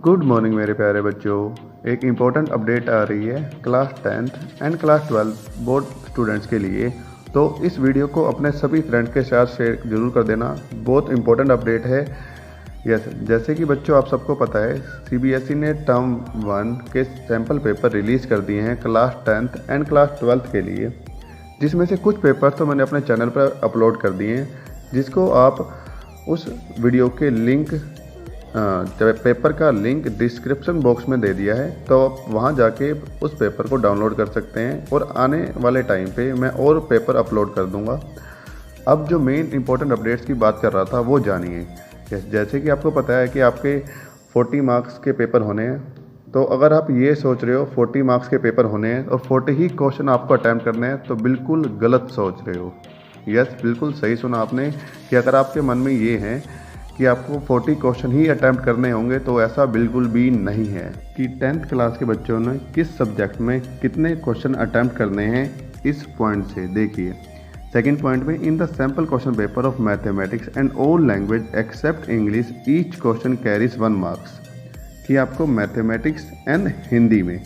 Good morning मेरे प्यारे बच्चों। एक इम्पॉर्टेंट अपडेट आ रही है class 10th and class 12 board students के लिए। तो इस वीडियो को अपने सभी फ्रेंड्स के साथ शेयर जरूर कर देना। बहुत इम्पोर्टेंट अपडेट है। जैसे कि बच्चों आप सबको पता है सीबीएसई ने टर्म 1 के सैम्पल पेपर रिलीज़ कर दिए हैं क्लास 10th एंड क्लास 12 के लिए, जिसमें से कुछ पेपर तो मैंने अपने चैनल पर अपलोड कर दिए हैं, जिसको आप उस वीडियो के लिंक पेपर का लिंक डिस्क्रिप्शन बॉक्स में दे दिया है, तो आप वहां जाके उस पेपर को डाउनलोड कर सकते हैं और आने वाले टाइम पे मैं और पेपर अपलोड कर दूंगा। अब जो मेन इंपॉर्टेंट अपडेट्स की बात कर रहा था वो जानिए। जैसे कि आपको पता है कि आपके 40 मार्क्स के पेपर होने हैं, तो अगर आप ये सोच रहे हो 40 मार्क्स के पेपर होने हैं और 40 ही क्वेश्चन आपको अटैम्प्ट करने हैं, तो बिल्कुल गलत सोच रहे हो। यस, बिल्कुल सही सुना आपने कि अगर आपके मन में ये है कि आपको 40 क्वेश्चन ही अटैम्प्ट करने होंगे, तो ऐसा बिल्कुल भी नहीं है। कि 10th क्लास के बच्चों ने किस सब्जेक्ट में कितने क्वेश्चन अटैम्प्ट करने हैं, इस पॉइंट से देखिए। सेकंड पॉइंट में, in the sample question paper of mathematics and all language except English each question carries 1 marks. कि आपको मैथमेटिक्स एंड हिंदी में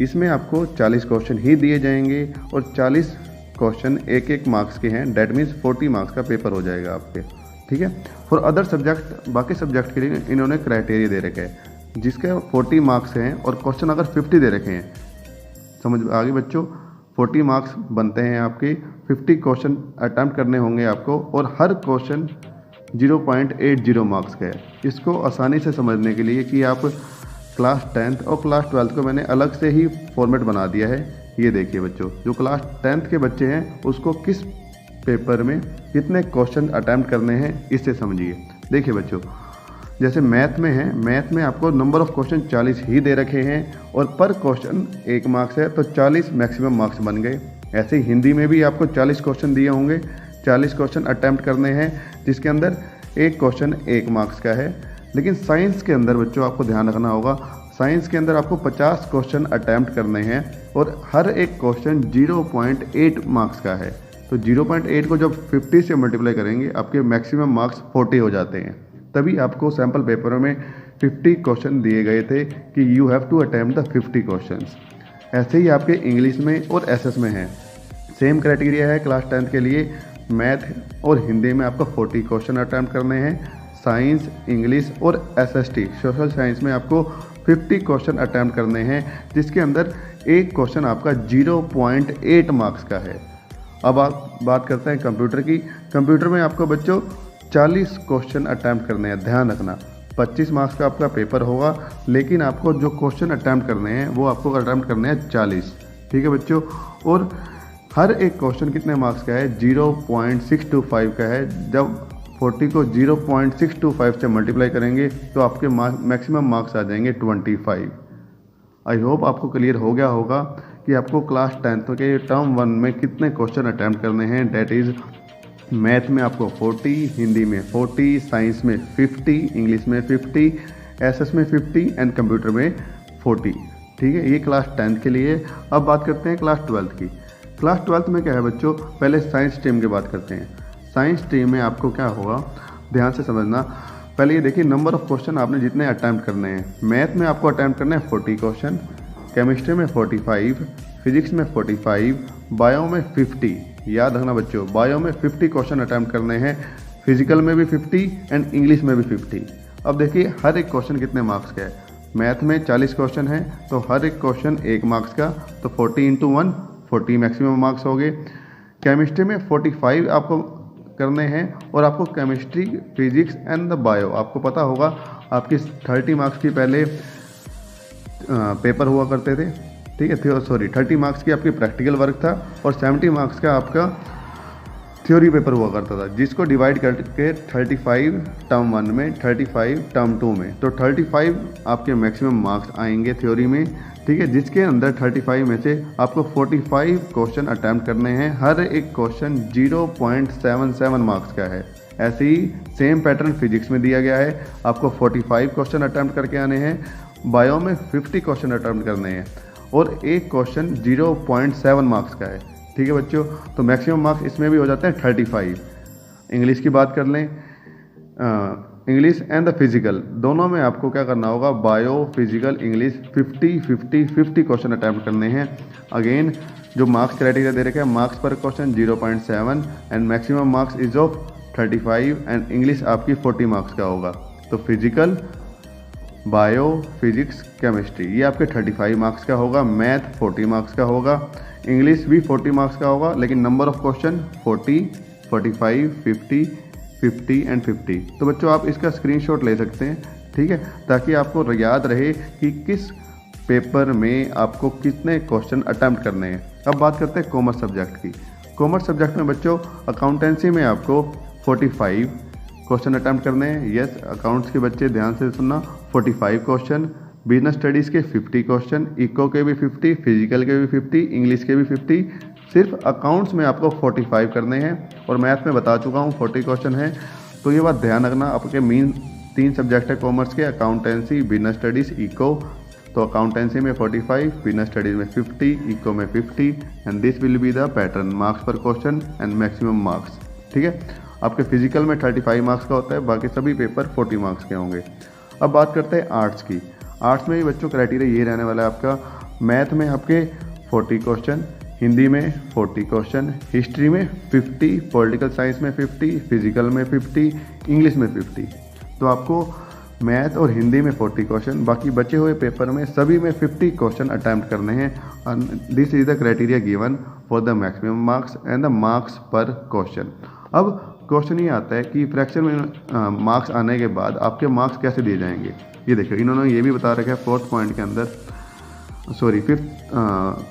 इसमें आपको 40 क्वेश्चन ही दिए जाएंगे और 40 क्वेश्चन एक मार्क्स के हैं। डेट मीन्स 40 मार्क्स का पेपर हो जाएगा आपके, ठीक है। फॉर अदर सब्जेक्ट, बाकी सब्जेक्ट के लिए इन्होंने क्राइटेरिया दे रखे हैं जिसके 40 मार्क्स हैं और क्वेश्चन अगर 50 दे रखे हैं। समझ आ गई बच्चों? 40 मार्क्स बनते हैं आपके, 50 क्वेश्चन अटैम्प्ट करने होंगे आपको और हर क्वेश्चन 0.80 मार्क्स का है। इसको आसानी से समझने के लिए कि आप क्लास 10th और क्लास 12th को मैंने अलग से ही फॉर्मेट बना दिया है। ये देखिए बच्चों, जो क्लास 10th के बच्चे हैं उसको किस पेपर में कितने क्वेश्चन अटैम्प्ट करने हैं, इससे समझिए। देखिए बच्चों, जैसे मैथ में है, मैथ में आपको नंबर ऑफ क्वेश्चन 40 ही दे रखे हैं और पर क्वेश्चन 1 मार्क्स है, तो 40 मैक्सिमम मार्क्स बन गए। ऐसे ही हिंदी में भी आपको 40 क्वेश्चन दिए होंगे, 40 क्वेश्चन अटैम्प्ट करने हैं, जिसके अंदर एक क्वेश्चन 1 मार्क्स का है। लेकिन साइंस के अंदर बच्चों आपको ध्यान रखना होगा, साइंस के अंदर आपको 50 क्वेश्चन अटैम्प्ट करने हैं और हर एक क्वेश्चन 0.8 मार्क्स का है। तो 0.8 को जब 50 से मल्टीप्लाई करेंगे, आपके मैक्सिमम मार्क्स 40 हो जाते हैं। तभी आपको सैम्पल पेपर में 50 क्वेश्चन दिए गए थे कि you have to attempt the 50 questions. ऐसे ही आपके इंग्लिश में और एसएस में है, सेम क्राइटेरिया है क्लास 10th के लिए। मैथ और हिंदी में आपको 40 क्वेश्चन अटैम्प्ट करने हैं। साइंस, इंग्लिश और एसएसटी सोशल साइंस में आपको 50 क्वेश्चन अटैम्प्ट करने हैं, जिसके अंदर एक क्वेश्चन आपका 0.8 मार्क्स का है। अब आप बात करते हैं कंप्यूटर की। कंप्यूटर में आपको बच्चों 40 क्वेश्चन अटैम्प्ट करने हैं। ध्यान रखना, 25 मार्क्स का आपका पेपर होगा, लेकिन आपको जो क्वेश्चन अटैम्प्ट करने हैं वो आपको अटैम्प्ट करने हैं 40, ठीक है बच्चों। और हर एक क्वेश्चन कितने मार्क्स का है? 0.625 का है। जब 40 को 0.625 से मल्टीप्लाई करेंगे तो आपके मैक्सिमम मार्क्स आ जाएंगे 25। आई होप आपको क्लियर हो गया होगा कि आपको क्लास 10th के टर्म 1 में कितने क्वेश्चन अटैम्प्ट करने हैं। डेट इज़ मैथ में आपको 40, हिंदी में 40, साइंस में 50, इंग्लिश में 50, एसएस में 50 एंड कंप्यूटर में 40, ठीक है। ये क्लास 10th के लिए। अब बात करते हैं क्लास 12th की। क्लास 12th में क्या है बच्चों? पहले साइंस स्ट्रीम की बात करते हैं। साइंस स्ट्रीम में आपको क्या होगा, ध्यान से समझना। पहले ये देखिए, नंबर ऑफ क्वेश्चन आपने जितने अटैम्प्ट करने हैं। मैथ में आपको अटैम्प्ट करना है 40 क्वेश्चन, केमिस्ट्री में 45, फिजिक्स में 45, बायो में 50। याद रखना बच्चों, बायो में 50 क्वेश्चन अटैम्प्ट करने हैं, फिजिकल में भी 50 एंड इंग्लिश में भी 50। अब देखिए हर एक क्वेश्चन कितने मार्क्स का है। मैथ में 40 क्वेश्चन है, तो हर एक क्वेश्चन 1 मार्क्स का, तो 40 × 1 40 मैक्सिमम मार्क्स हो गए। केमिस्ट्री में 45 आपको करने हैं और आपको chemistry, physics and the bio, आपको पता होगा आपकी 30 मार्क्स की पहले पेपर हुआ करते थे, ठीक है। 30 मार्क्स की आपकी प्रैक्टिकल वर्क था और 70 मार्क्स का आपका थ्योरी पेपर हुआ करता था, जिसको डिवाइड करके 35 टर्म 1 में, 35 टर्म 2 में, तो 35 आपके मैक्सिमम मार्क्स आएंगे थ्योरी में, ठीक है। जिसके अंदर 35 में से आपको 45 क्वेश्चन अटैम्प्ट करने हैं। हर एक क्वेश्चन 0.77 मार्क्स का है। ऐसे ही सेम पैटर्न फिजिक्स में दिया गया है, आपको 45 क्वेश्चन अटैम्प्ट करके आने हैं। बायो में 50 क्वेश्चन अटैम्प्ट करने हैं और एक क्वेश्चन 0.7 मार्क्स का है, ठीक है बच्चों। तो मैक्सिमम मार्क्स इसमें भी हो जाते हैं 35। इंग्लिश की बात कर लें, इंग्लिश एंड द फिजिकल दोनों में आपको क्या करना होगा, bio physical English 50 question attempt करने हैं। अगेन जो मार्क्स क्राइटेरिया दे रखे हैं, मार्क्स पर question 0.7 and maximum marks is of 35 and English आपकी 40 मार्क्स का होगा। तो फिजिकल, बायो, फिजिक्स, केमिस्ट्री ये आपके 35 मार्क्स का होगा, मैथ 40 मार्क्स का होगा, इंग्लिश भी 40 मार्क्स का होगा, लेकिन नंबर ऑफ क्वेश्चन 40, 45, 50 एंड 50। तो बच्चों आप इसका स्क्रीनशॉट ले सकते हैं, ठीक है, ताकि आपको याद रहे कि किस पेपर में आपको कितने क्वेश्चन अटैम्प्ट करने हैं। अब बात करते हैं कॉमर्स सब्जेक्ट की। कॉमर्स सब्जेक्ट में बच्चों अकाउंटेंसी में आपको 45 क्वेश्चन अटैम्प्ट करने हैं। यस, अकाउंट्स के बच्चे ध्यान से सुनना, 45 क्वेश्चन, बिजनेस स्टडीज़ के 50 क्वेश्चन, इको के भी 50, फिजिकल के भी 50, इंग्लिश के भी 50। सिर्फ अकाउंट्स में आपको 45 करने हैं और मैथ में बता चुका हूँ 40 क्वेश्चन है। तो ये बात ध्यान रखना, आपके मेन 3 सब्जेक्ट है कॉमर्स के, अकाउंटेंसी, बिजनेस स्टडीज़, इको। तो अकाउंटेंसी में 45, बिजनेस स्टडीज़ में 50, इको में 50 and this will be the pattern, marks पर क्वेश्चन एंड मैक्सिमम मार्क्स, ठीक है। आपके फिजिकल में 35 मार्क्स का होता है, बाकी सभी पेपर 40 मार्क्स के होंगे। अब बात करते हैं आर्ट्स की। आर्ट्स में भी बच्चों क्राइटेरिया ये रहने वाला है आपका, मैथ में आपके 40 क्वेश्चन, हिंदी में 40 क्वेश्चन, हिस्ट्री में 50, पॉलिटिकल साइंस में 50, फिजिकल में 50, इंग्लिश में 50। तो आपको मैथ और हिंदी में 40 क्वेश्चन, बाकी बचे हुए पेपर में सभी में 50 क्वेश्चन अटैम्प्ट करने हैं। This is the criteria given for the maximum marks and the marks पर क्वेश्चन। अब क्वेश्चन ये आता है कि फ्रैक्शन में मार्क्स आने के बाद आपके मार्क्स कैसे दिए जाएंगे। ये देखिए इन्होंने ये भी बता रखा है 4th पॉइंट के अंदर, sorry 5th,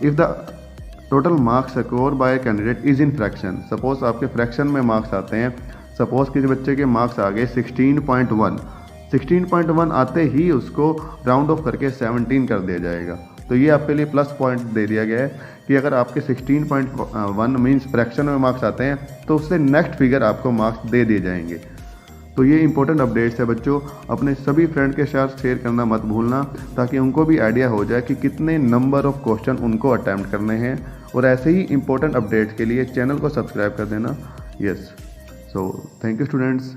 if the total marks score bye candidate is in fraction. Suppose आपके फ्रैक्शन में मार्क्स आते हैं, सपोज किसी बच्चे के मार्क्स आ गए 16.1 आते ही उसको राउंड ऑफ करके 17 कर दिया जाएगा। तो ये आपके लिए प्लस पॉइंट दे दिया गया है कि अगर आपके 16.1 मीन्स फ्रैक्शन में मार्क्स आते हैं तो उससे नेक्स्ट फिगर आपको मार्क्स दे दिए जाएंगे। तो ये इंपॉर्टेंट अपडेट्स है बच्चों, अपने सभी फ्रेंड के साथ शेयर करना मत भूलना, ताकि उनको भी आइडिया हो जाए कि कितने नंबर ऑफ क्वेश्चन उनको अटैम्प्ट करने हैं। और ऐसे ही इंपॉर्टेंट अपडेट्स के लिए चैनल को सब्सक्राइब कर देना। Yes, so thank you students.